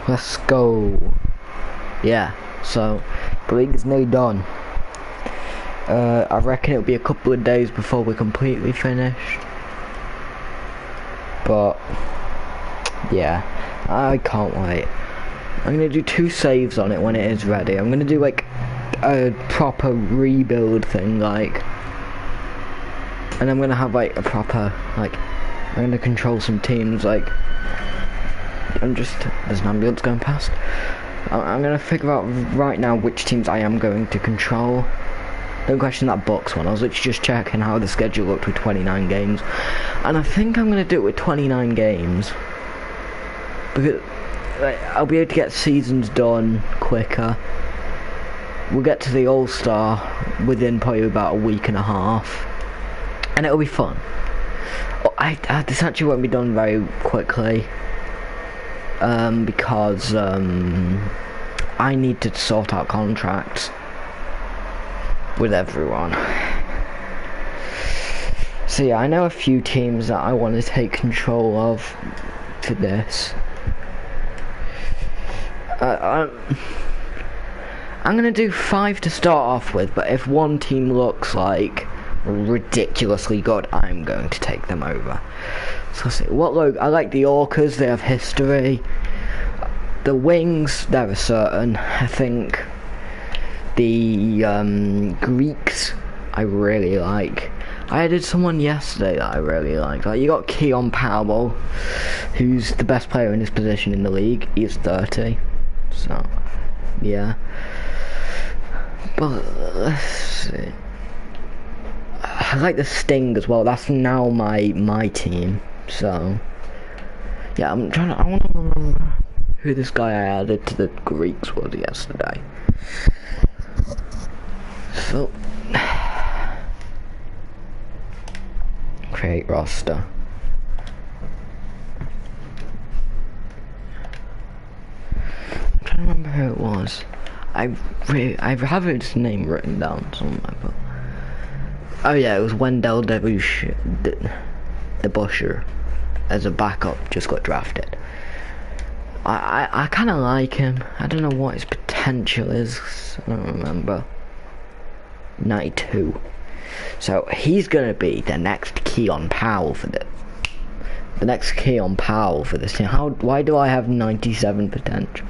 Let's go. Yeah, so the league's nearly done. I reckon it'll be a couple of days before we're completely finished. But yeah, I can't wait. I'm gonna do 2 saves on it when it is ready. I'm gonna do like a proper rebuild thing, like, and I'm gonna have like a proper, like, I'm gonna control some teams, like, I'm just, there's an ambulance going past. I'm gonna figure out right now which teams I am going to control. Don't question that Bucks one. I was literally just checking how the schedule looked with 29 games, and I think I'm gonna do it with 29 games because I'll be able to get seasons done quicker. We'll get to the All-Star within probably about a week and a half, and it'll be fun. This actually won't be done very quickly because I need to sort out contracts with everyone. So yeah, I know a few teams that I want to take control of for this. I'm gonna do 5 to start off with, but if one team looks like ridiculously good, I'm going to take them over. So let's see, what logo? I like the Orcas, they have history. The Wings, they're a certain. I think the Greeks, I really like. I added someone yesterday that I really like. Like, you got Keon Powell, who's the best player in his position in the league. He's 30, so yeah. But let's see. I like the Sting as well. That's now my team. So yeah, I want to remember who this guy I added to the Greeks was yesterday. So create roster. I'm trying to remember who it was. I have his name written down somewhere, but oh yeah, it was Wendell DeBusschere as a backup, just got drafted. I kind of like him. I don't know what his potential is. I don't remember. 92. So he's gonna be the next Keon Powell for this. The next Keon Powell for this team. Why do I have 97 potential?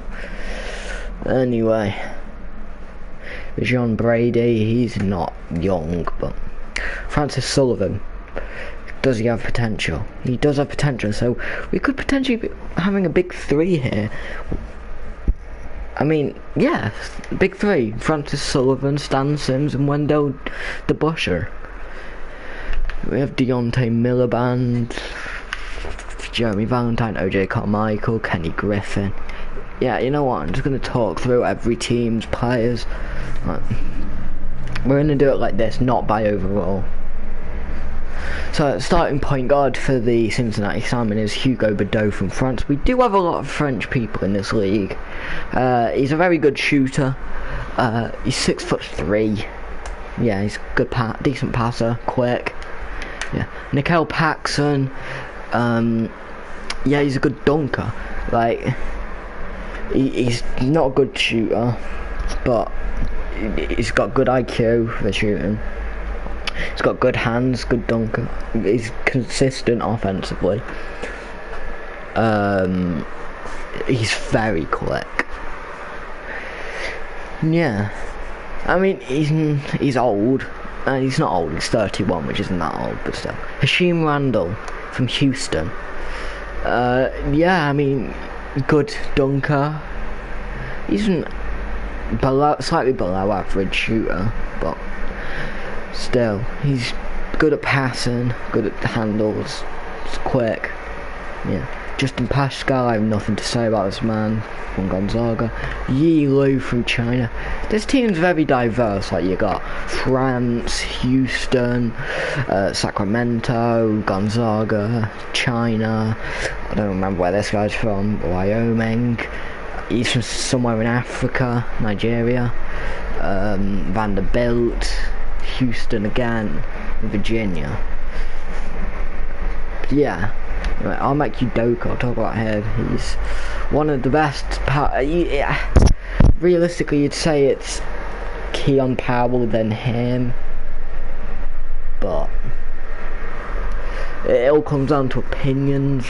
Anyway, John Brady, he's not young, but Francis Sullivan, does he have potential? He does have potential, so we could potentially be having a big 3 here. I mean, yeah, big 3. Francis Sullivan, Stan Sims, and Wendell DeBusschere. We have Deontay Miliband, Jeremy Valentine, OJ Carmichael, Kenny Griffin. Yeah, you know what, I'm just going to talk through every team's players. We're going to do it like this, not by overall. So, starting point guard for the Cincinnati Salmon is Hugo Bedeau from France. We do have a lot of French people in this league. He's a very good shooter. He's 6'3". Yeah, he's a good decent passer, quick. Yeah, Nickel Paxson. Yeah, he's a good dunker. Like, he's not a good shooter, but he's got good IQ for shooting. He's got good hands, good dunker. He's consistent offensively. He's very quick. Yeah, I mean, he's old. He's not old. He's 31, which isn't that old, but still. Hashim Randall from Houston. Yeah, I mean, good dunker. He's slightly below average shooter, but still, he's good at passing, good at handles, he's quick. Yeah. Justin Pascal, I have nothing to say about this man from Gonzaga. Yi Lu from China. This team's very diverse. Like, you got France, Houston, Sacramento, Gonzaga, China. I don't remember where this guy's from. Wyoming. He's from somewhere in Africa, Nigeria. Vanderbilt, Houston again, Virginia. Yeah, Right, I'll make you Doku. I'll talk about him. He's one of the best. Realistically, you'd say it's Keon Powell than him, but it all comes down to opinions.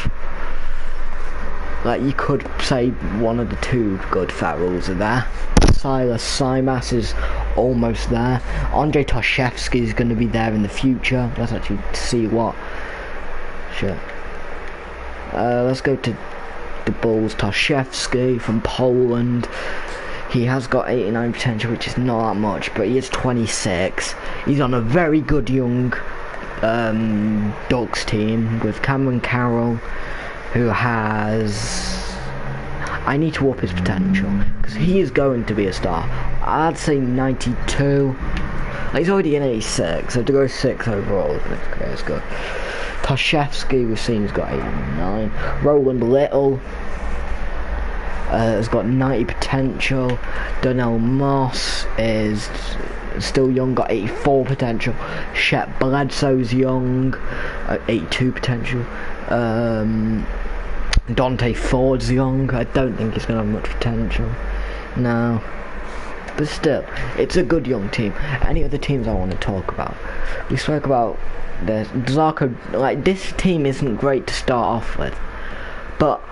Like, you could say one of the two good Farrells are there. Silas Simas is almost there. Andrei Toshevsky is going to be there in the future. Let's actually see what. Shit. Let's go to the Bulls. Toshevsky from Poland. He has got 89 potential, which is not that much, but he is 26. He's on a very good young Ducks team with Cameron Carroll, who has... I need to up his potential, because he is going to be a star. I'd say 92. He's already in 86, so to go 6 overall. Okay, let's go. Toshevsky, we've seen, he's got 89. Roland Little has got 90 potential. Donnell Moss is still young, got 84 potential. Shep Bledsoe's young, 82 potential. Dante Ford's young. I don't think he's going to have much potential. No. But still, it's a good young team. Any other teams I want to talk about? We spoke about the Zarko. Like, this team isn't great to start off with, but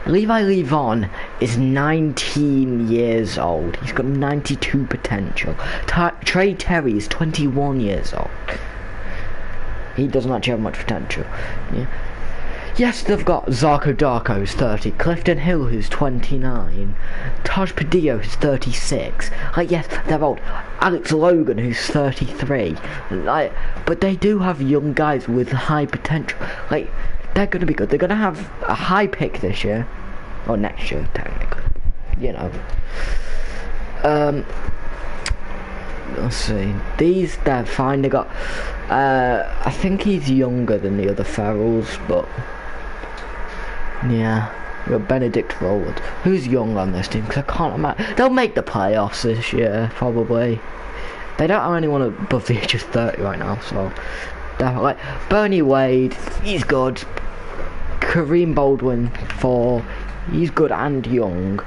Levi Levon is 19 years old. He's got 92 potential. Trey Terry is 21 years old. He doesn't actually have much potential. Yeah. Yes, they've got Zarko Darko, who's 30, Clifton Hill, who's 29, Taj Padillo, who's 36. Like, yes, they're old. Alex Logan, who's 33. Like, but they do have young guys with high potential. Like, they're going to be good. They're going to have a high pick this year, or next year, technically. You know. Let's see. These, they're fine. They got. I think he's younger than the other Farrells, but. Yeah, we got Benedict Rowland, who's young on this team, because I can't imagine. They'll make the playoffs this year, probably. They don't have anyone above the age of 30 right now, so definitely. Like, Bernie Wade, he's good. Kareem Baldwin, 4, he's good and young.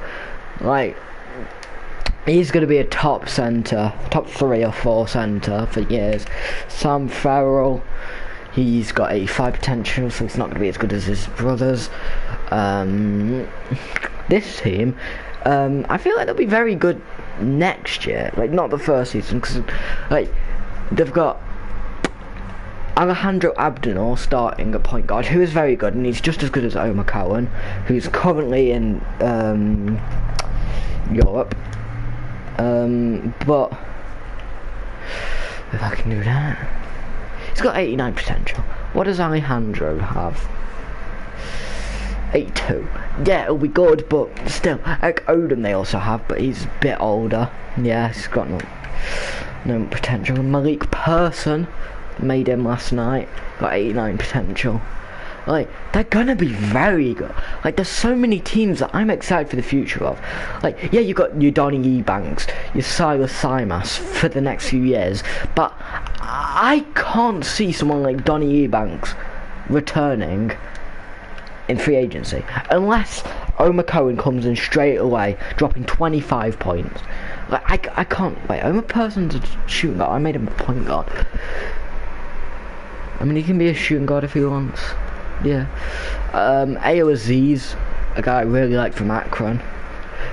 Like, he's going to be a top centre, top 3 or 4 centre for years. Sam Farrell, he's got 85 potential, so it's not going to be as good as his brothers. This team, I feel like they'll be very good next year. Like, not the first season, because like they've got Alejandro Abdenor starting at point guard, who is very good, and he's just as good as Omar Cowan, who's currently in Europe. But if I can do that. He's got 89 potential. What does Alejandro have? 82. Yeah, it'll be good, but still. Eric Odom they also have, but he's a bit older. Yeah, he's got no potential. Malik Person made him last night. Got 89 potential. Like, they're gonna be very good. Like, there's so many teams that I'm excited for the future of. Like, yeah, you got your Donnie Ebanks, your Silas Simas for the next few years, but I can't see someone like Donnie Ebanks returning in free agency unless Omar Cohen comes in straight away, dropping 25 points. Like, I can't. Wait, Omar Person's a shooting guard. I made him a point guard. I mean, he can be a shooting guard if he wants. Yeah. Ayo Aziz, a guy I really like from Akron,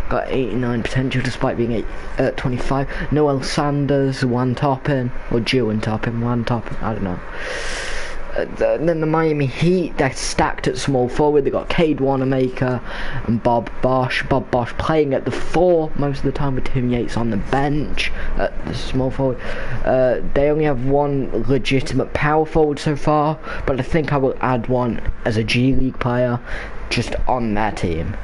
got 89 potential despite being at 25. Noel Sanders, Juan Toppin, or Juwan Toppin, Juan Toppin, I don't know. Then the Miami Heat, they're stacked at small forward. They got Cade Wanamaker and Bob Bosch. Bob Bosch playing at the 4 most of the time, with Tim Yates on the bench at the small forward. They only have one legitimate power forward so far, but I think I will add one as a G League player just on their team.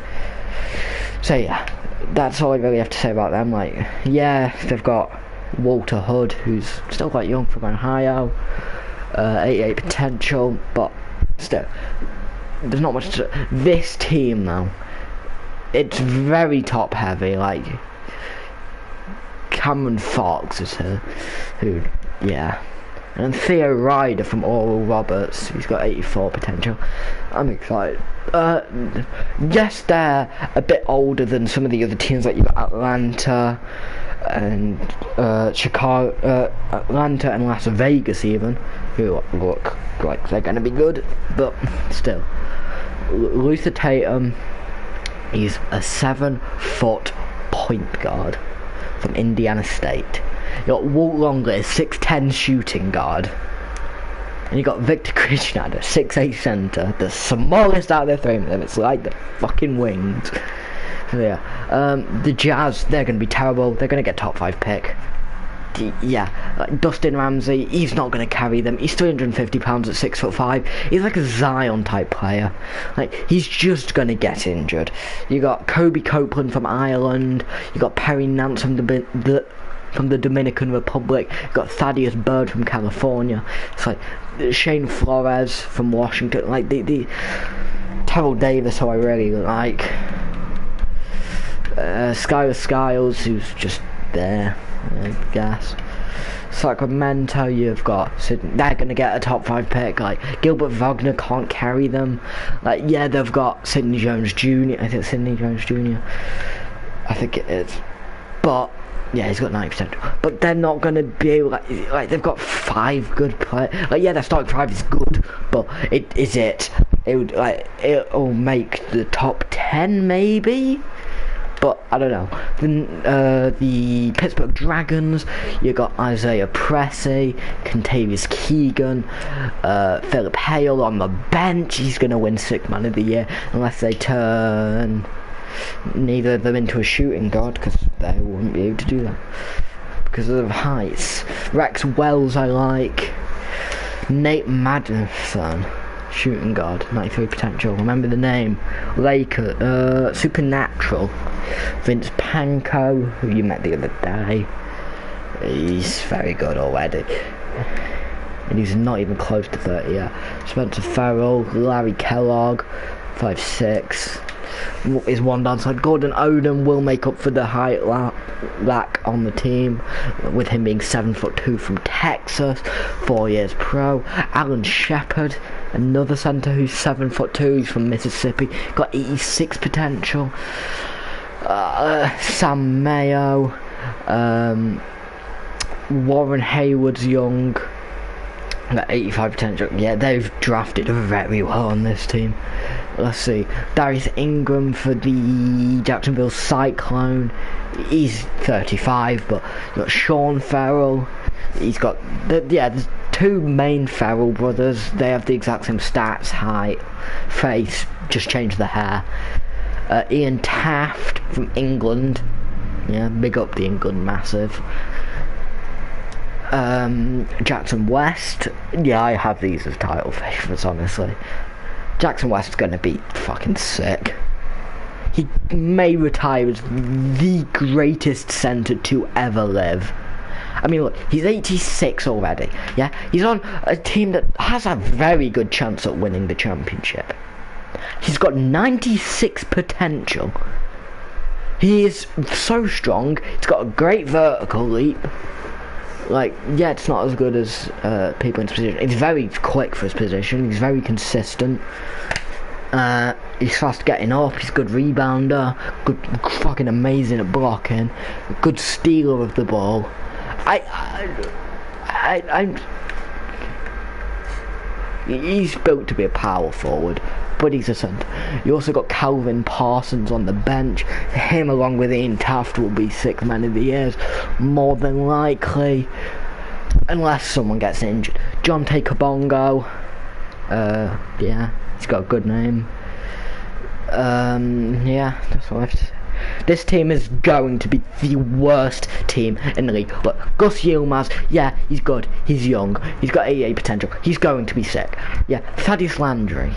So yeah, that's all I really have to say about them. Like, yeah, they've got Walter Hood, who's still quite young from Ohio. 88 potential, but still, there's not much to... This team, though, it's very top heavy. Like, Cameron Fox is who, yeah, And Theo Ryder from Oral Roberts, he's got 84 potential. I'm excited. Yes, they're a bit older than some of the other teams, like you've got Atlanta and Chicago, Atlanta and Las Vegas even, who look like they're going to be good, but still. Luther Tatum, he's a 7-foot point guard from Indiana State. You got Walt Longley, a 6'10" shooting guard. And you got Victor Krishnan, a 6'8" center, the smallest out of the three of them. It's like the fucking wings. So yeah, the Jazz, they're going to be terrible. They're going to get top 5 pick. Yeah, like Dustin Ramsey, he's not going to carry them. He's 350 pounds at 6'5". He's like a Zion type player. Like, he's just going to get injured. You got Kobe Copeland from Ireland. You got Perry Nance from the Dominican Republic. You got Thaddeus Bird from California. It's like Shane Flores from Washington. Like the Terrell Davis, who I really like. Skylar Skiles, who's just there, I guess. Sacramento, you've got Sydney. They're gonna get a top 5 pick. Like, Gilbert Wagner can't carry them. Like, yeah, they've got Sidney Jones Jr. I think Sidney Jones Jr. I think it is, but yeah, he's got 90%. But they're not gonna be able, like they've got 5 good players. Like, yeah, their starting 5 is good, but it'll make the top 10 maybe. But I don't know. Then the Pittsburgh Dragons, you got Isaiah Pressey, Contavious Keegan, Philip Hale on the bench. He's gonna win 6th Man of the Year unless they turn neither of them into a shooting guard, because they wouldn't be able to do that because of heights. Rex Wells I like. Nate Madison, shooting guard, 93 potential. Remember the name. Laker, Supernatural. Vince Panko, who you met the other day. He's very good already. And he's not even close to 30 yet. Spencer Farrell, Larry Kellogg, 5'6". Is one downside. Gordon Odom will make up for the height lack on the team, with him being 7'2" from Texas, 4 years pro. Alan Shepard, another centre who's 7'2", he's from Mississippi, got 86 potential. Sam Mayo, Warren Hayward's young, got 85 potential. Yeah, they've drafted very well on this team. Let's see, Darius Ingram for the Jacksonville Cyclone, he's 35, but you got Sean Farrell, he's got there's 2 main Farrell brothers. They have the exact same stats, height, face, just change the hair. Ian Taft from England, yeah, big up the England massive. Jackson West, yeah, I have these as title favourites, honestly. Jackson West's gonna be fucking sick. He may retire as the greatest centre to ever live. I mean, look, he's 86 already, yeah? He's on a team that has a very good chance at winning the championship. He's got 96 potential. He is so strong. He's got a great vertical leap. Like, yeah, it's not as good as people in his position. He's very quick for his position. He's very consistent. He's fast getting up. He's a good rebounder. Good, fucking amazing at blocking. Good stealer of the ball. He's built to be a power forward, but he's a centre. You also got Calvin Parsons on the bench. Him along with Ian Taft will be 6th Man of the Year, more than likely, unless someone gets injured. John Kabongo, yeah, he's got a good name. Yeah, that's all I have to say. This team is going to be the worst team in the league. Look, Gus Yilmaz, yeah, he's good. He's young. He's got 88 potential. He's going to be sick. Yeah, Thaddeus Landry.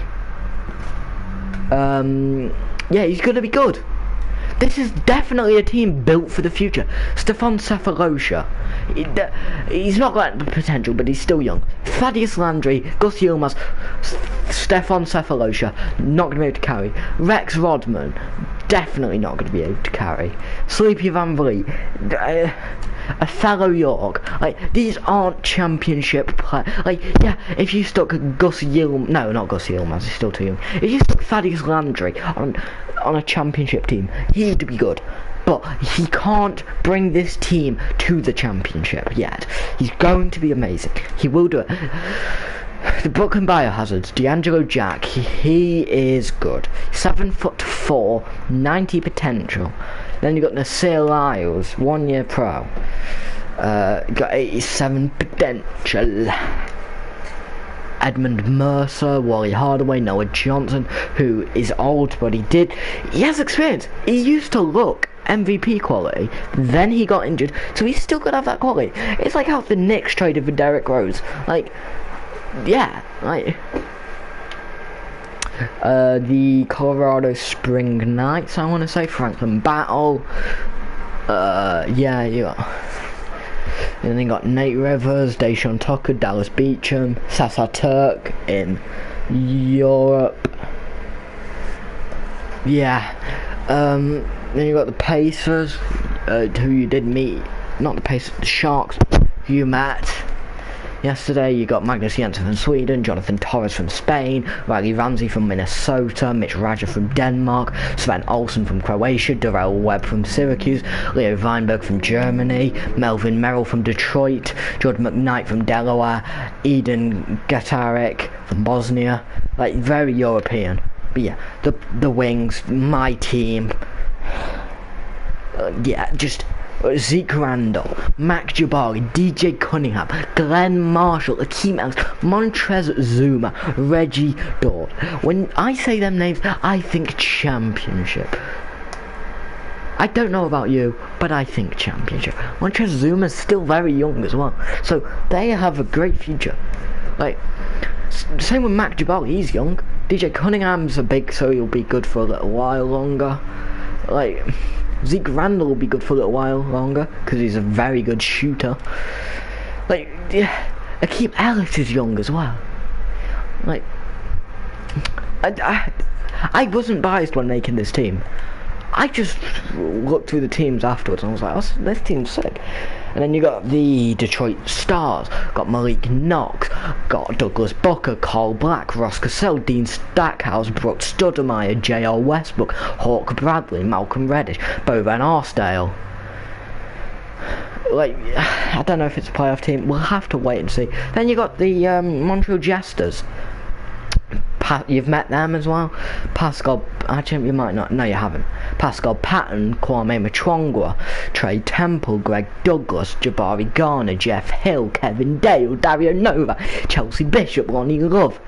Yeah, he's going to be good. This is definitely a team built for the future. Stefan Cephalosha. He's not got the potential, but he's still young. Thaddeus Landry, Gus Yilmaz, Stefan Cephalosha, not going to be able to carry. Rex Rodman, definitely not going to be able to carry. Sleepy Van Vliet, a fellow York. Like, these aren't championship players. Like, yeah, if you stuck Gus Yilmaz, no, not Gus Yilmaz, he's still too young. If you stuck Thaddeus Landry on a championship team, he'd be good. But he can't bring this team to the championship yet. He's going to be amazing. He will do it. The Brooklyn Biohazards, D'Angelo Jack, he is good. 7'4", 90 potential. Then you got Nasir Lyles, 1 year pro. Got 87 potential. Edmund Mercer, Wally Hardaway, Noah Johnson, who is old but he has experience. He used to look MVP quality, then he got injured, so he's still gonna have that quality. It's like how the Knicks traded for Derrick Rose. Like, yeah, like the Colorado Spring Knights, I want to say, Franklin Battle. Yeah, you got. And then you got Nate Rivers, Deshaun Tucker, Dallas Beecham, Sasa Turk in Europe. Yeah. Then you got the Pacers, who you did meet. Not the Pacers, the Sharks, who you met yesterday. You got Magnus Jensen from Sweden, Jonathan Torres from Spain, Riley Ramsey from Minnesota, Mitch Raja from Denmark, Sven Olsen from Croatia, Darrell Webb from Syracuse, Leo Weinberg from Germany, Melvin Merrill from Detroit, Jordan McKnight from Delaware, Eden Gatarek from Bosnia. Like, very European. But yeah, the wings, my team. Yeah, just Zeke Randall, Mac Jabari, DJ Cunningham, Glenn Marshall, Akeem Ellis, Montrez Zuma, Reggie Dort. When I say them names, I think championship. I don't know about you, but I think championship. Montrez Zuma's still very young as well, so they have a great future. Like, same with Mac Jabari, he's young. DJ Cunningham's big, so he'll be good for a little while longer. Like, Zeke Randall will be good for a little while longer because he's a very good shooter. Like, yeah, Akeem Ellis is young as well. Like, I wasn't biased when making this team. I just looked through the teams afterwards and I was like, oh, this team's sick. And then you got the Detroit Stars, got Malik Knox, got Douglas Booker, Carl Black, Ross Cassell, Dean Stackhouse, Brooks Stoudemire, J.R. Westbrook, Hawk Bradley, Malcolm Reddish, Bo Van Arsdale. Like, I don't know if it's a playoff team. We'll have to wait and see. Then you got the Montreal Jesters. You've met them as well. Pascal, actually you might not. No, you haven't. Pascal Patton, Kwame Muchongwa, Trey Temple, Greg Douglas, Jabari Garner, Jeff Hill, Kevin Dale, Dario Nova, Chelsea Bishop, Lonnie Love.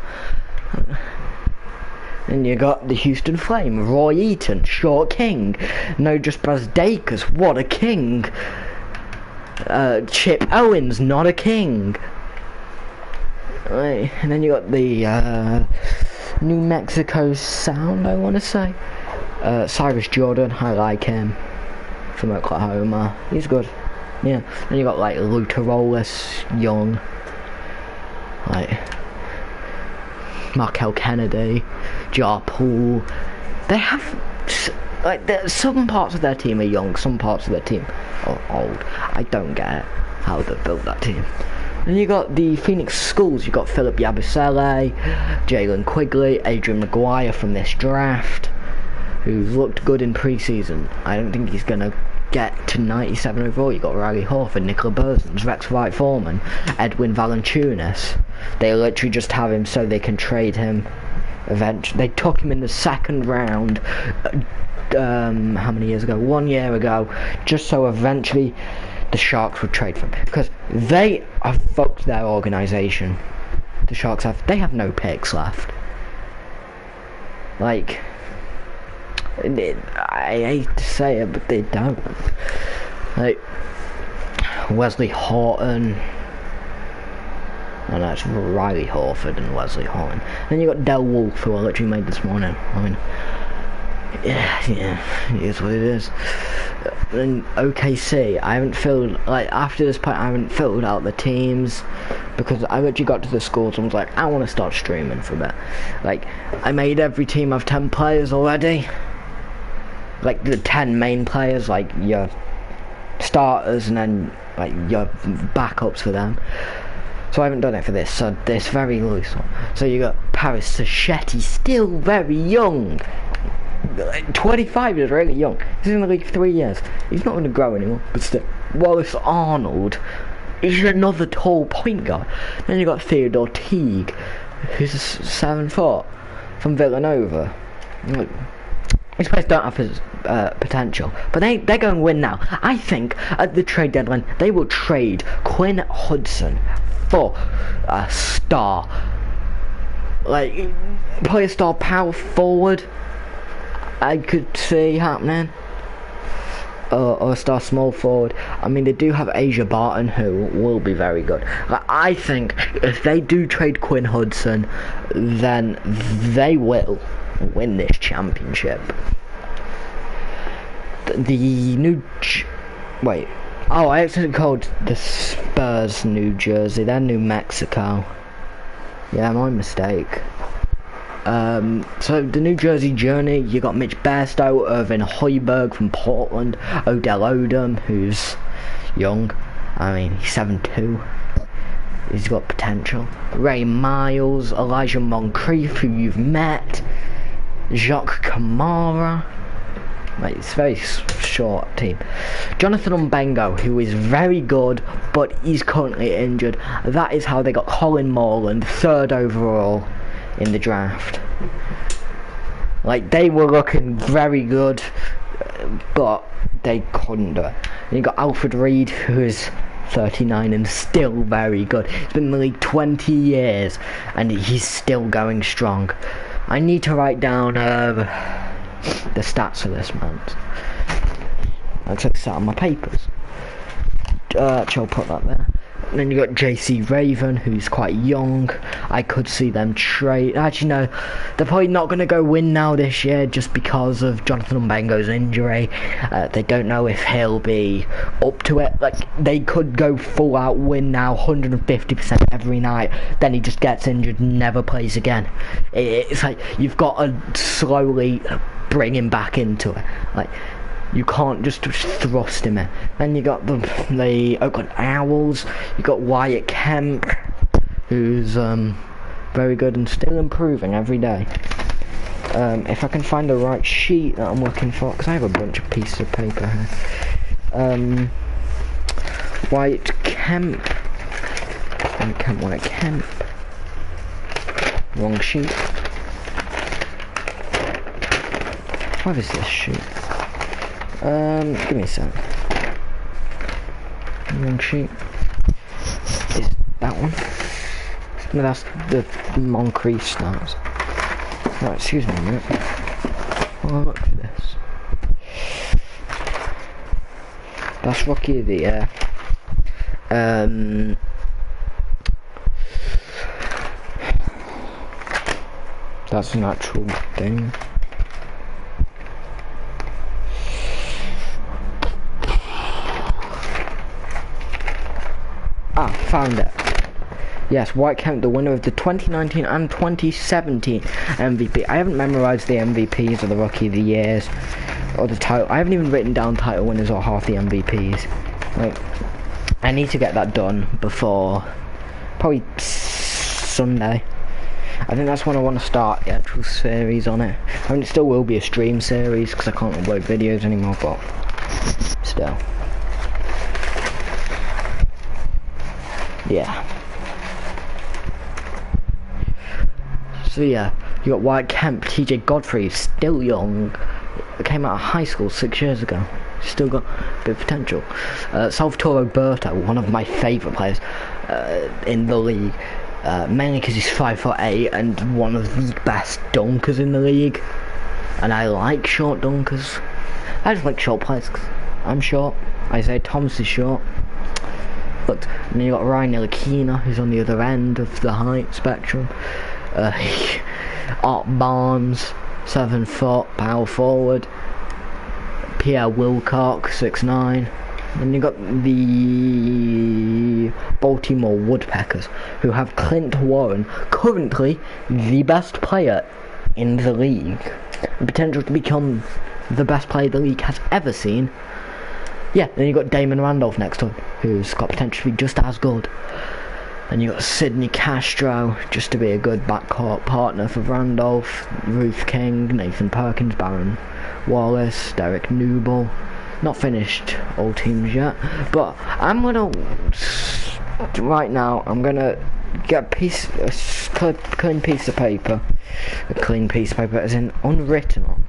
And you got the Houston Flame, Roy Eaton, Short King, Nodris Brazdeikis, what a king. Chip Owens, not a king. And then you got the New Mexico Sound, I want to say. Cyrus Jordan, I like him, from Oklahoma. He's good. Yeah. Then you got like Luther Rollis, Young, like Markel Kennedy, Jar Poole. They have like some parts of their team are young, some parts of their team are old. I don't get how they built that team. Then you got the Phoenix Schools. You got Philip Yabusele, Jalen Quigley, Adrian Maguire from this draft, who's looked good in pre-season. I don't think he's gonna get to 97 overall. You got Riley Horford, Nicola Burzens, Rex Wright Foreman, Edwin Valanciunas. They literally just have him so they can trade him. Eventually, they took him in the second round. How many years ago? 1 year ago, just so eventually the Sharks would trade for him, because they have fucked their organisation. The Sharks they have no picks left. Like, I hate to say it, but they don't. Like, Wesley Horton, and that's Riley Horford and Wesley Horton. Then you got Del Wolf, who I literally made this morning. I mean, yeah, it is what it is. And OKC, I haven't filled, like, after this point, I haven't filled out the teams, because I literally got to the schools and was like, I want to start streaming for a bit. Like, I made every team have 10 players already. like the 10 main players, like your starters, and then like your backups for them. So I haven't done it for this, so this very loose one. So you got Paris Sacchetti, still very young. 25 is really young. He's in the league for 3 years. He's not going to grow anymore, but still. Wallace Arnold, he's another tall point guard. Then you got Theodore Teague, who's 7 foot from Villanova. These players don't have his potential, but they're going to win now. I think at the trade deadline they will trade Quinn Hudson for a star, like play a star power forward. I could see happening, or a star small forward. I mean, they do have Asia Barton, who will be very good. I think if they do trade Quinn Hudson, then they will win this championship. The new I actually called the Spurs New Jersey. They're New Mexico. Yeah, my mistake. So the New Jersey Journey, you got Mitch Bairstow, Irvin Hoiberg from Portland, Odell Odom, who's young. I mean, he's 7'2". He's got potential. Ray Miles, Elijah Moncrief, who you've met, Jacques Kamara. Mate, it's a very short team. Jonathan Umbengo, who is very good, but he's currently injured. That is how they got Colin Morland, 3rd overall in the draft. Like, they were looking very good, but they couldn't do it. And you got Alfred Reed, who is 39 and still very good. He's been in the league 20 years and he's still going strong. I need to write down the stats for this man. I'll check this out on my papers. I'll put that there. And then you got JC Raven, who's quite young. I could see them trade. Actually, no, they're probably not going to go win now this year just because of Jonathan Umbengo's injury. They don't know if he'll be up to it. Like, they could go full out win now, 150% every night. Then he just gets injured and never plays again. It's like you've got to slowly bring him back into it. Like, you can't just thrust him in. Then you got the Oakland Owls. You got Wyatt Kemp, who's very good and still improving every day. If I can find the right sheet that I'm looking for, because I have a bunch of pieces of paper here. Wyatt Kemp. Wyatt Kemp. Wrong sheet. What is this sheet? Give me a sec. Wrong sheet. Is that one? No, that's the Moncrief stars. Right, excuse me a minute. I'll look for this. That's Rookie of the Year. That's an actual thing. Found it. Yes, Wyatt Kemp, the winner of the 2019 and 2017 MVP. I haven't memorised the MVPs or the Rookie of the Years or the title. I haven't even written down title winners or half the MVPs. Like, I need to get that done before probably Sunday. I think that's when I want to start the actual series on it. I mean, it still will be a stream series because I can't upload videos anymore, but still. Yeah. So yeah, you got Wyatt Kemp, TJ Godfrey, still young. Came out of high school 6 years ago. Still got a bit of potential. Salvatore Roberto, one of my favourite players in the league. Mainly because he's 5'8" and one of the best dunkers in the league. And I like short dunkers. I just like short players because I'm short. Isaiah Thomas is short. Look, and then you got Ryan Ntilikina, who's on the other end of the height spectrum. Art Barnes, 7 foot, power forward. Pierre Wilcock, 6'9". Then you got the Baltimore Woodpeckers, who have Clint Warren, currently the best player in the league. the potential to become the best player the league has ever seen. Yeah, then you got Damon Randolph next to him, who's got potential to be just as good. And you got Sidney Castro, just to be a good backcourt partner for Randolph, Ruth King, Nathan Perkins, Baron Wallace, Derek Newble. Not finished all teams yet, but I'm gonna right now. I'm gonna get a clean piece of paper, as in unwritten on.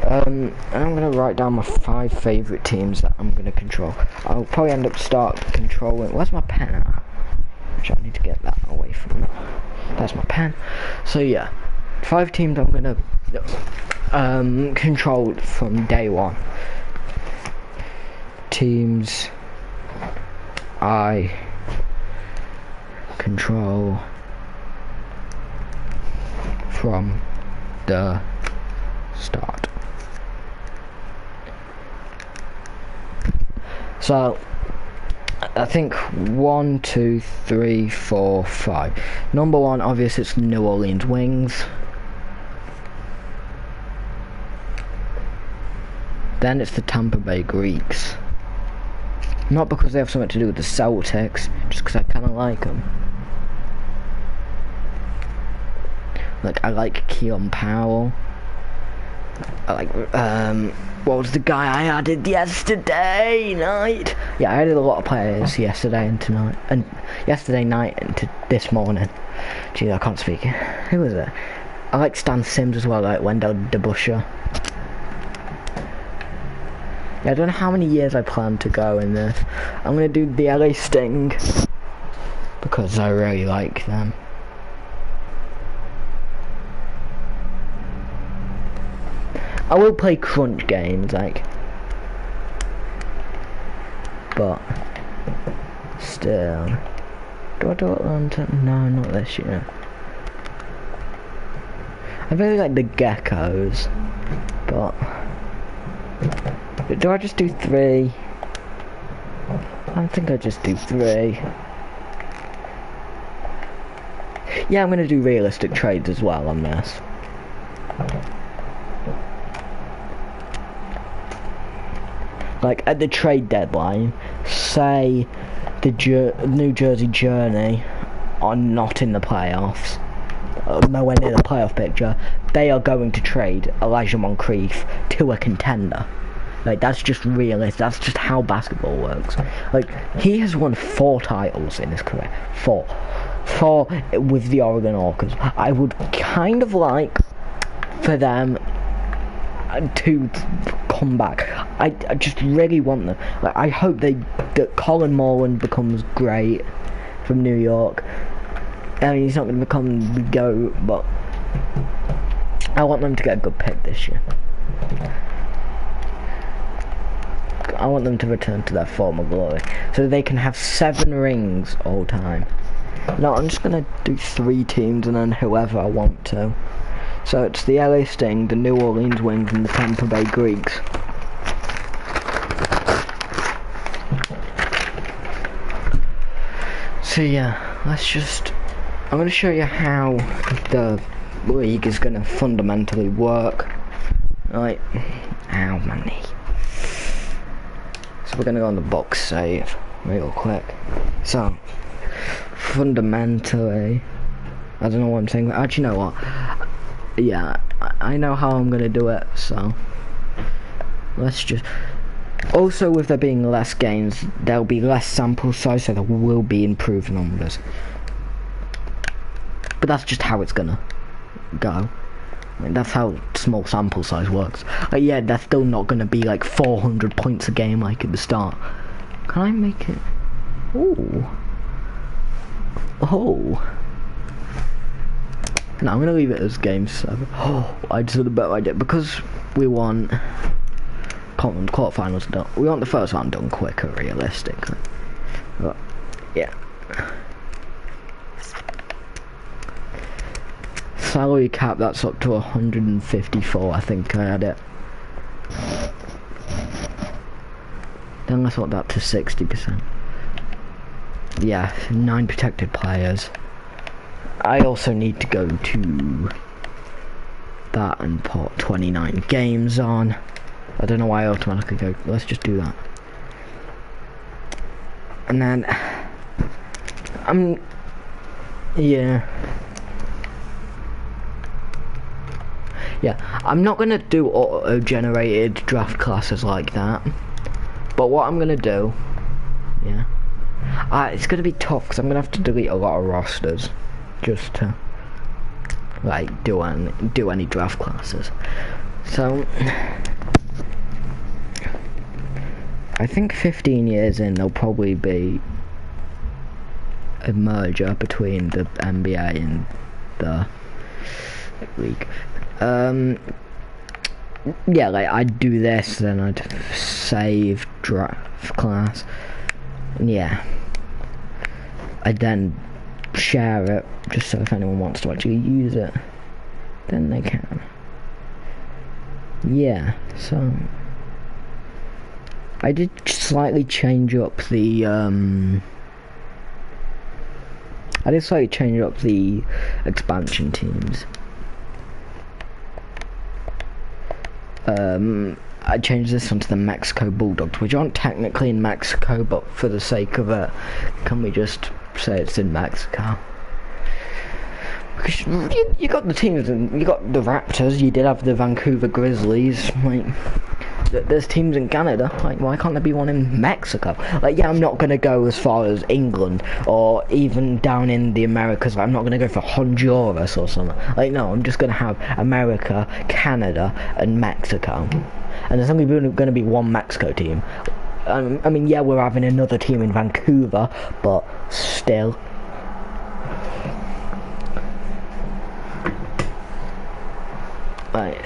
And I'm gonna write down my 5 favourite teams that I'm gonna control. I'll probably end up controlling. Where's my pen at? Which I need to get that away from me. That's my pen. So yeah, 5 teams I'm gonna control from day one. Teams I control from the start. So I think 1, 2, 3, 4, 5. Number 1, obviously, it's New Orleans Wings. Then it's the Tampa Bay Greeks. Not because they have something to do with the Celtics, just because I kind of like them. Like, I like Keon Powell. I like, what was the guy I added yesterday night? Yeah, I added a lot of players yesterday and tonight, and yesterday night and this morning. Gee, I can't speak. Who was it? I like Stan Sims as well, like Wendell DeBuscher. Yeah, I don't know how many years I plan to go in this. I'm gonna do the LA Sting because I really like them. I will play crunch games, like, but still. Do I do Atlanta? No, not this year. I really like the Geckos, but do I just do 3? I think I just do 3. Yeah, I'm gonna do realistic trades as well on this. Like, at the trade deadline, say the New Jersey Journey are not in the playoffs, nowhere near the playoff picture, they are going to trade Elijah Moncrief to a contender. Like, that's just realistic, that's just how basketball works. Like, he has won 4 titles in his career. 4 with the Oregon Orcas. I would kind of like for them to come back. I just really want them. Like, I hope that Colin Moreland becomes great from New York. I mean, he's not going to become the GOAT, but I want them to get a good pick this year. I want them to return to their former glory, so they can have 7 rings all time. No, I'm just going to do 3 teams and then whoever I want to. So it's the LA Sting, the New Orleans Wings, and the Tampa Bay Greeks. So yeah, I'm going to show you how the league is going to fundamentally work. Right, ow, my knee. So we're going to go on the box save real quick. So, fundamentally, I don't know what I'm saying, but actually, you know what? Yeah, I know how I'm gonna do it, so let's just. Also, with there being less games, there'll be less sample size, so there will be improved numbers. But that's just how it's gonna go. I mean, that's how small sample size works. Yeah, that's still not gonna be like 400 points a game like at the start. Can I make it? Ooh. Oh. No, I'm gonna leave it as game 7. Oh, I just had a better idea because we want quarterfinals done. We want the first one done quicker, realistically. But yeah. Salary cap, that's up to 154. I think I had it. Then let's up that to 60%. Yeah, 9 protected players. I also need to go to that and put 29 games on. I don't know why I automatically go. Let's just do that. And then yeah, I'm not gonna do auto-generated draft classes like that. But what I'm gonna do, it's gonna be tough because I'm gonna have to delete a lot of rosters just to like do any draft classes. So I think 15 years in there'll probably be a merger between the NBA and the league. Yeah, like I'd do this, then I'd save draft class. Yeah, I'd then share it just so if anyone wants to actually use it, then they can. Yeah, so I did slightly change up the expansion teams. I changed this one to the Mexico Bulldogs, which aren't technically in Mexico, but for the sake of it, can we just say it's in Mexico? Because you got the teams, and you got the Raptors, you did have the Vancouver Grizzlies, like, there's teams in Canada, like, why can't there be one in Mexico? Like, yeah, I'm not gonna go as far as England, or even down in the Americas, like, I'm not gonna go for Honduras or something. Like, no, I'm just gonna have America, Canada, and Mexico. And there's only gonna be one Mexico team. I mean, yeah, we're having another team in Vancouver, but still. Right.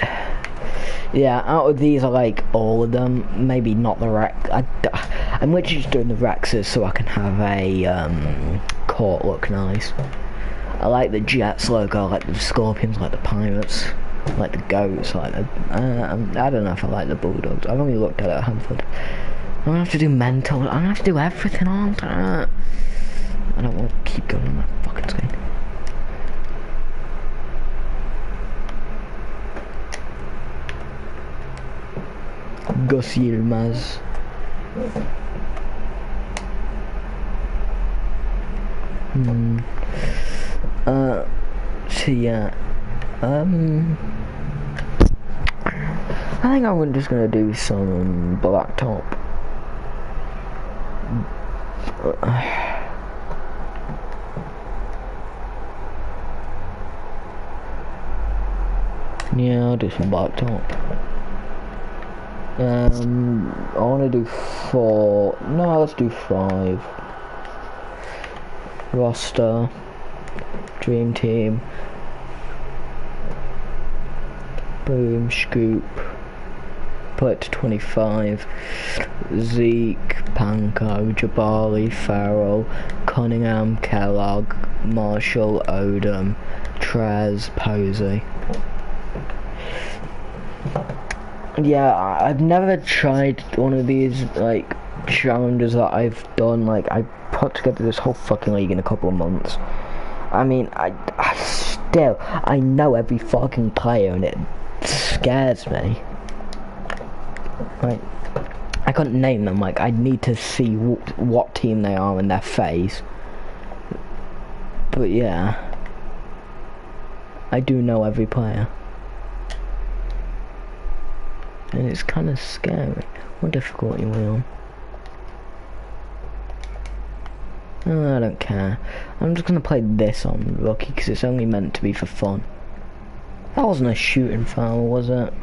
Yeah, out of these I like all of them. Maybe not the Rex. I'm literally just doing the Rexes so I can have a court look nice. I like the Jets logo, I like the Scorpions, I like the Pirates, I like the Goats, I like the... I don't know if I like the Bulldogs. I've only looked at it at Hanford. I'm gonna have to do mental. I'm gonna have to do everything on that. I don't want to keep going on that fucking screen. Gus Yilmaz. So yeah. I think I'm just gonna do some blacktop. Yeah, I'll do some blacktop. I want to do 4. No, let's do 5. Roster, Dream Team, boom, scoop, put it to 25. Zeke, Panko, Jabari, Farrell, Cunningham, Kellogg, Marshall, Odom, Trez, Posey. Yeah, I've never tried one of these like challenges that I've done. Like, I put together this whole fucking league in a couple of months. I mean, I know every fucking player, and it scares me. Like, I couldn't name them. Like, I'd need to see what team they are in their face. But yeah, I do know every player. And it's kind of scary. What difficulty are we on? Oh, I don't care. I'm just gonna play this on Rookie because it's only meant to be for fun. That wasn't a shooting foul, was it?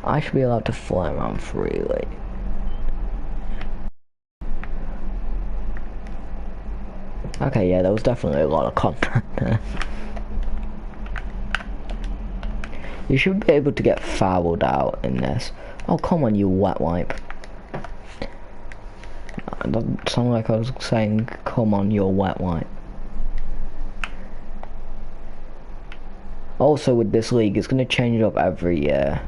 I should be allowed to fly around freely. Okay, yeah, there was definitely a lot of contact there. You should be able to get fouled out in this. Oh, come on, you wet wipe. It doesn't sound like I was saying, come on, you wet wipe. Also, with this league, it's going to change up every year.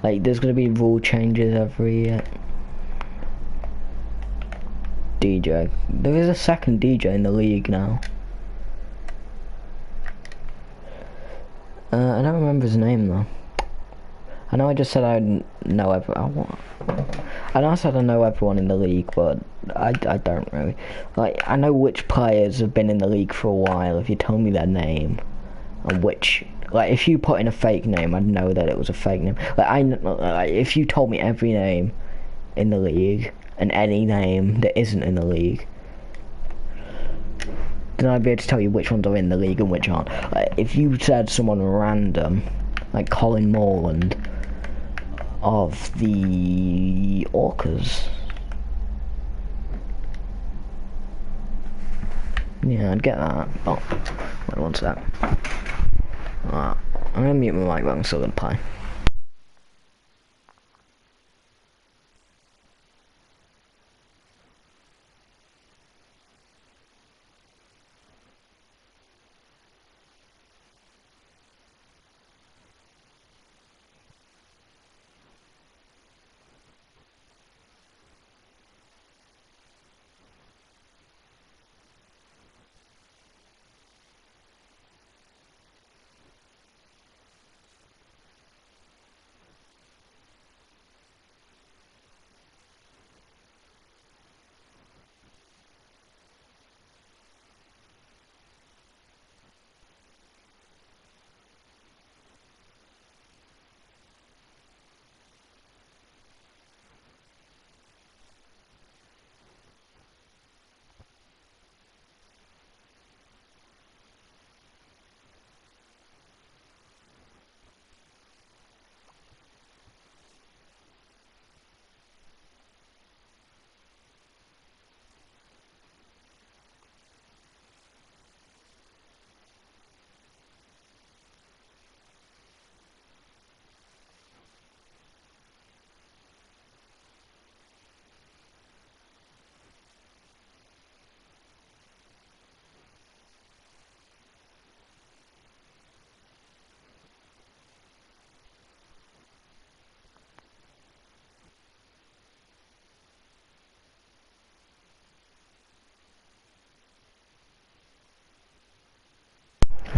Like, there's gonna be rule changes every year. DJ. There is a second DJ in the league now. I don't remember his name though. I know I just said I know everyone. I know I said I know everyone in the league, but I don't really. Like, I know which players have been in the league for a while if you tell me their name. And which, like, if you put in a fake name, I'd know that it was a fake name. Like, if you told me every name in the league, and any name that isn't in the league, then I'd be able to tell you which ones are in the league and which aren't. Like, if you said someone random, like Colin Morland of the Orcas, yeah, I'd get that. Oh, wait one sec. Alright, I'm gonna mute my mic, but I'm still gonna play.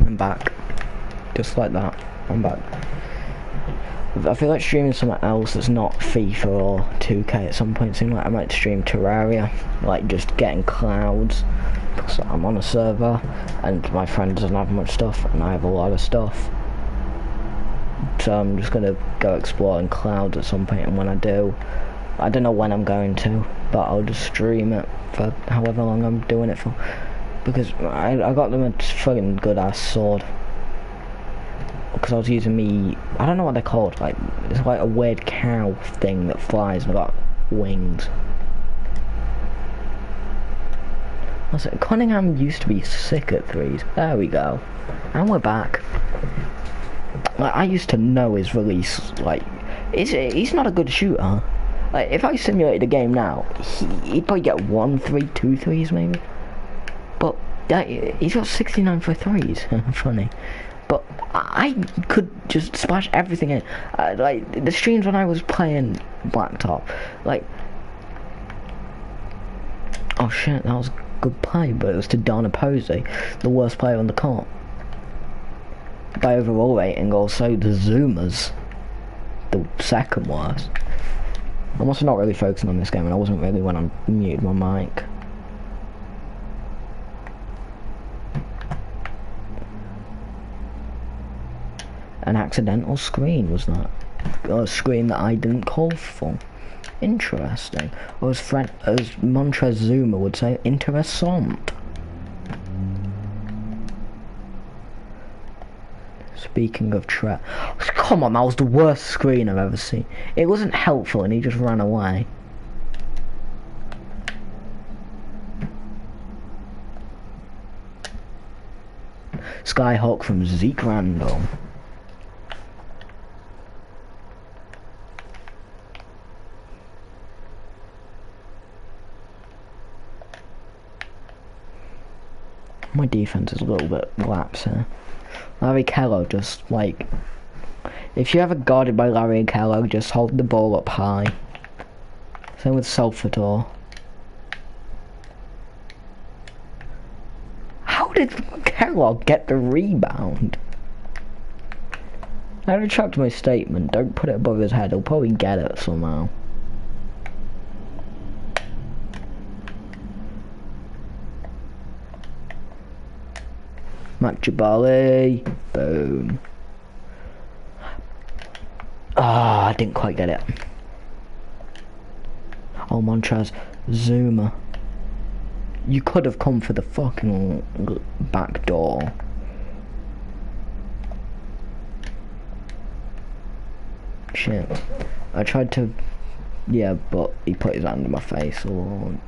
I'm back. Just like that. I'm back. I feel like streaming something else that's not FIFA or 2K at some point soon. Like, I might stream Terraria, like just getting clouds, because I'm on a server and my friend doesn't have much stuff and I have a lot of stuff. So I'm just gonna go exploring clouds at some point, and when I do, I don't know when I'm going to, but I'll just stream it for however long I'm doing it for. Because I got them a fucking good ass sword. Because I was using I don't know what they're called, like, it's like a weird cow thing that flies and got wings. What's it? Cunningham used to be sick at threes. There we go. And we're back. Like, I used to know his release, like, he's not a good shooter. Like, if I simulated a game now, he'd probably get 1 3, 2 threes maybe. But he's got 69 for threes. Funny. But I could just splash everything in. Like, the streams when I was playing Blacktop, like, oh shit, that was a good play, but it was to Donna Posey, the worst player on the court. By overall rating, also the Zoomers, the second worst. I must have not really focusing on this game, and I wasn't really when I muted my mic. An accidental screen, was that? A screen that I didn't call for. Interesting. Or as Montezuma would say, interessant. Speaking of come on, that was the worst screen I've ever seen. It wasn't helpful and he just ran away. Skyhawk from Zeke Randall. My defense is a little bit lax here. Larry Keller just, like, If you're ever guarded by Larry and Kellogg, just hold the ball up high. Same with Salvatore. How did Kellogg get the rebound? I retract my statement. Don't put it above his head. He'll probably get it somehow. Mac Jabali. Boom. Ah, I didn't quite get it. Oh, Montrez. Zuma. You could have come for the fucking back door. Shit. I tried to... Yeah, but he put his hand in my face. Or...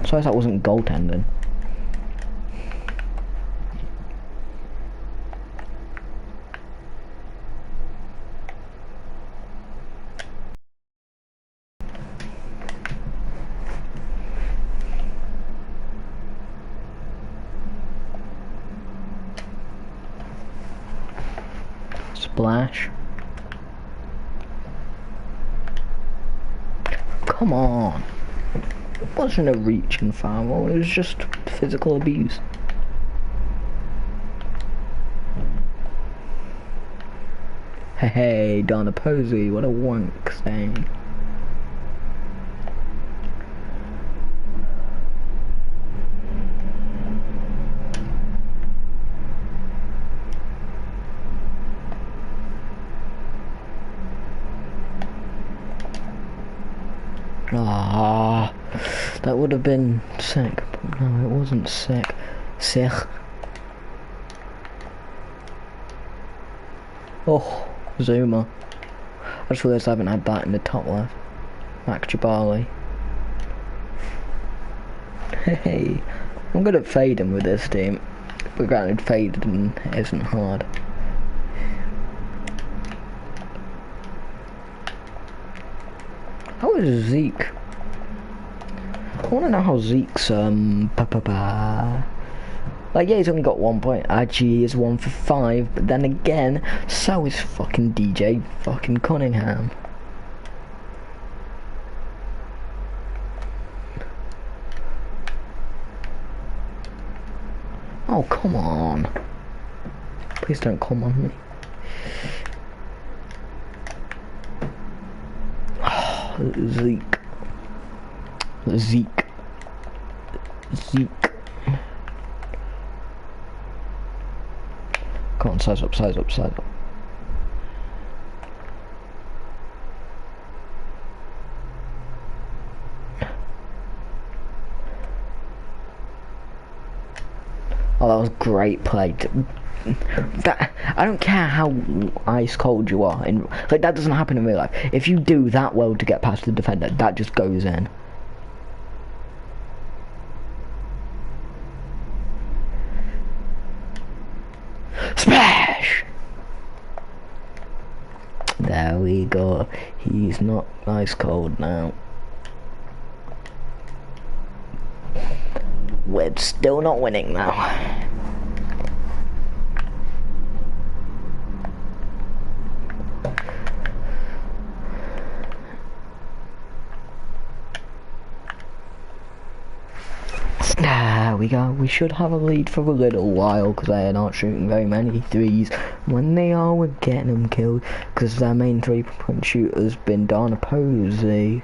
Sorry that wasn't goaltending. Splash. Come on. It wasn't a reaching foul, it was just physical abuse. Hey, Donna Posey, what a wank thing. Ah, that would have been sick, but no, it wasn't sick. Sick. Oh, Zuma. I just realised I haven't had that in the top left. Mac Jabali. Hey, I'm good at fading with this team, but granted, fading isn't hard. How is Zeke? I want to know how Zeke's like, yeah, he's only got 1 point. Actually, is 1 for 5, but then again, so is fucking DJ fucking Cunningham. Oh, come on. Please don't come on me. Zeke. Zeke. Zeke. Come on, size up, size up, size up. Oh, that was great play. That, I don't care how ice cold you are, and like that doesn't happen in real life. If you do that well to get past the defender, that just goes in. Smash! There we go. He's not ice cold now. We're still not winning now. There we go. We should have a lead for a little while because they are not shooting very many threes. When they are, we're getting them killed because their main 3-point shooter's been Donna Posey.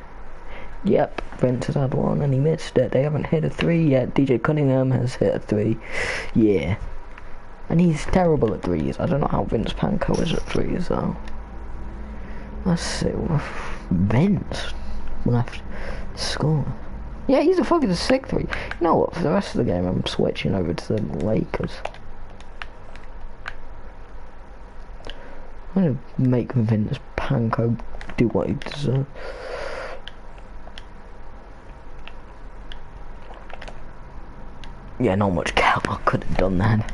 Yep, Vince has had one and he missed it. They haven't hit a 3 yet. DJ Cunningham has hit a 3. Yeah. And he's terrible at 3s. I don't know how Vince Panko is at 3s though. Let's see. Vince left score. Yeah, he's a fucking sick 3. You know what, for the rest of the game I'm switching over to the Lakers. I'm gonna make Vince Panko do what he deserves. Yeah, not much I could have done that.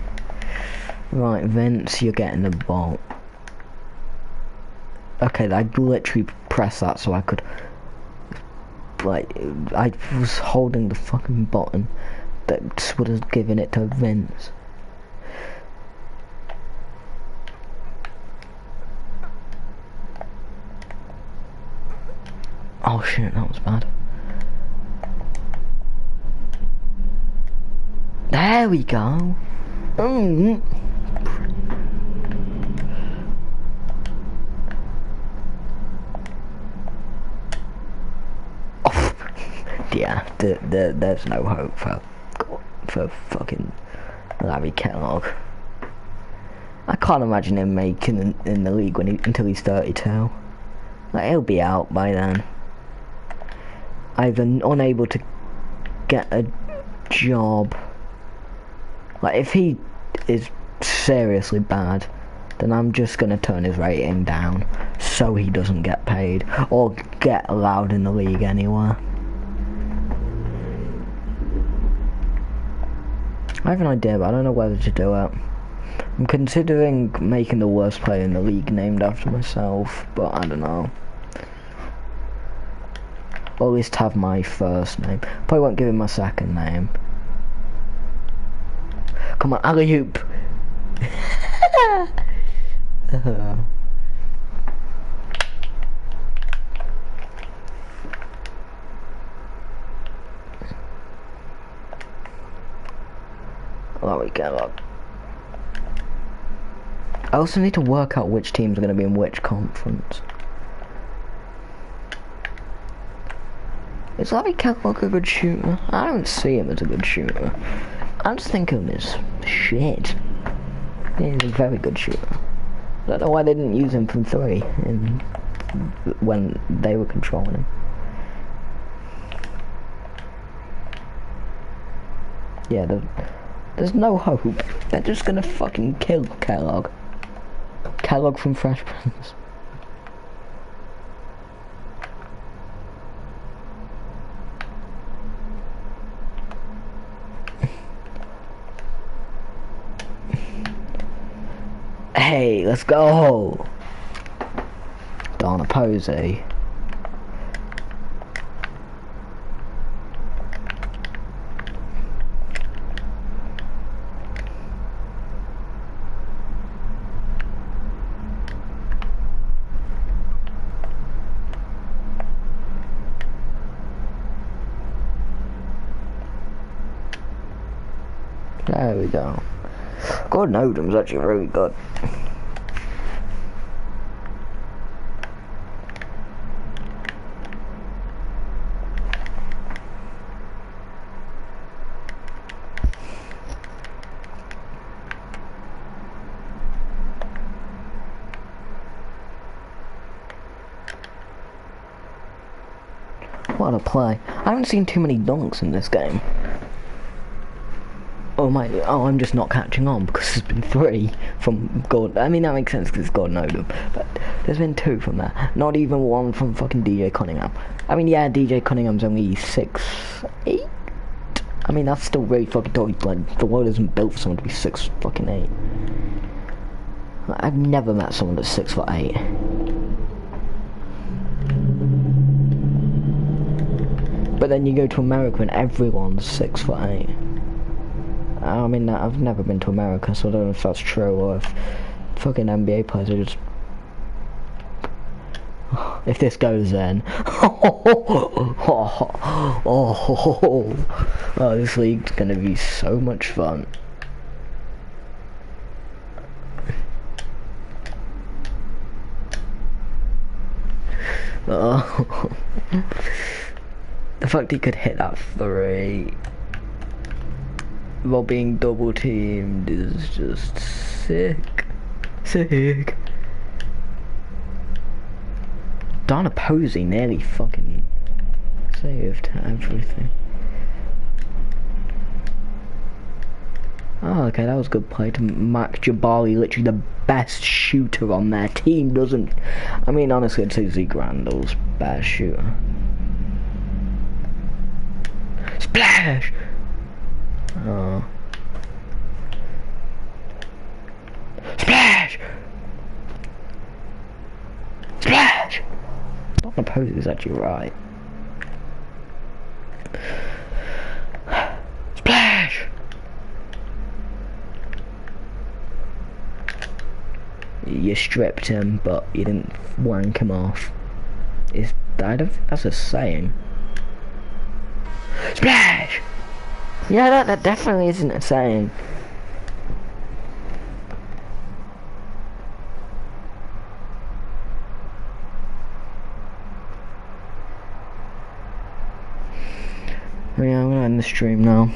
Right, Vince, you're getting the ball. Okay, I literally pressed that so I could... Like, I was holding the fucking button that would have given it to Vince. Oh shit, that was bad. There we go. Mm. Oh, yeah, there's no hope for fucking Larry Kellogg. I can't imagine him making in the league until he's 32. Like, he'll be out by then. Either unable to get a job. Like, if he is seriously bad, then I'm just gonna turn his rating down so he doesn't get paid or get allowed in the league anywhere. I have an idea, but I don't know whether to do it. I'm considering making the worst player in the league named after myself, but I don't know. Or at least have my first name. Probably won't give him my second name. Come on, alley-oop! There we go. I also need to work out which teams are going to be in which conference. Is Larry Kellogg a good shooter? I don't see him as a good shooter. I just think of him as shit. He's a very good shooter. I don't know why they didn't use him from 3 when they were controlling him. Yeah, there's no hope. They're just gonna fucking kill Kellogg. Kellogg from Fresh Prince. Hey, let's go! Donna Posey. There we go. Gordon Odom's actually really good. What a play. I haven't seen too many dunks in this game. Oh, I'm just not catching on because there's been 3 from Gordon. I mean, that makes sense because it's Gordon Odom, but there's been 2 from there. Not even 1 from fucking DJ Cunningham. I mean, yeah, DJ Cunningham's only 6'8". I mean, that's still really fucking tall. Like, the world isn't built for someone to be 6'8". I've never met someone that's 6'8". But then you go to America and everyone's 6'8". I mean, I've never been to America, so I don't know if that's true or if fucking NBA players are just... If this goes in... Oh, this league's gonna be so much fun. Oh. The fact he could hit that 3 while being double teamed is just sick. Sick. Donna Posey nearly fucking saved everything. Oh, okay, that was a good play to Mac Jabari, literally the best shooter on their team. Doesn't... I mean, honestly, I'd say Zeke Randall's best shooter. Splash! Oh. Splash! Splash! Donna Posey is actually right. Splash! You stripped him, but you didn't wank him off. His I don't think that's a saying. Splash! Yeah, that definitely isn't a saying. Yeah, I'm gonna end the stream now.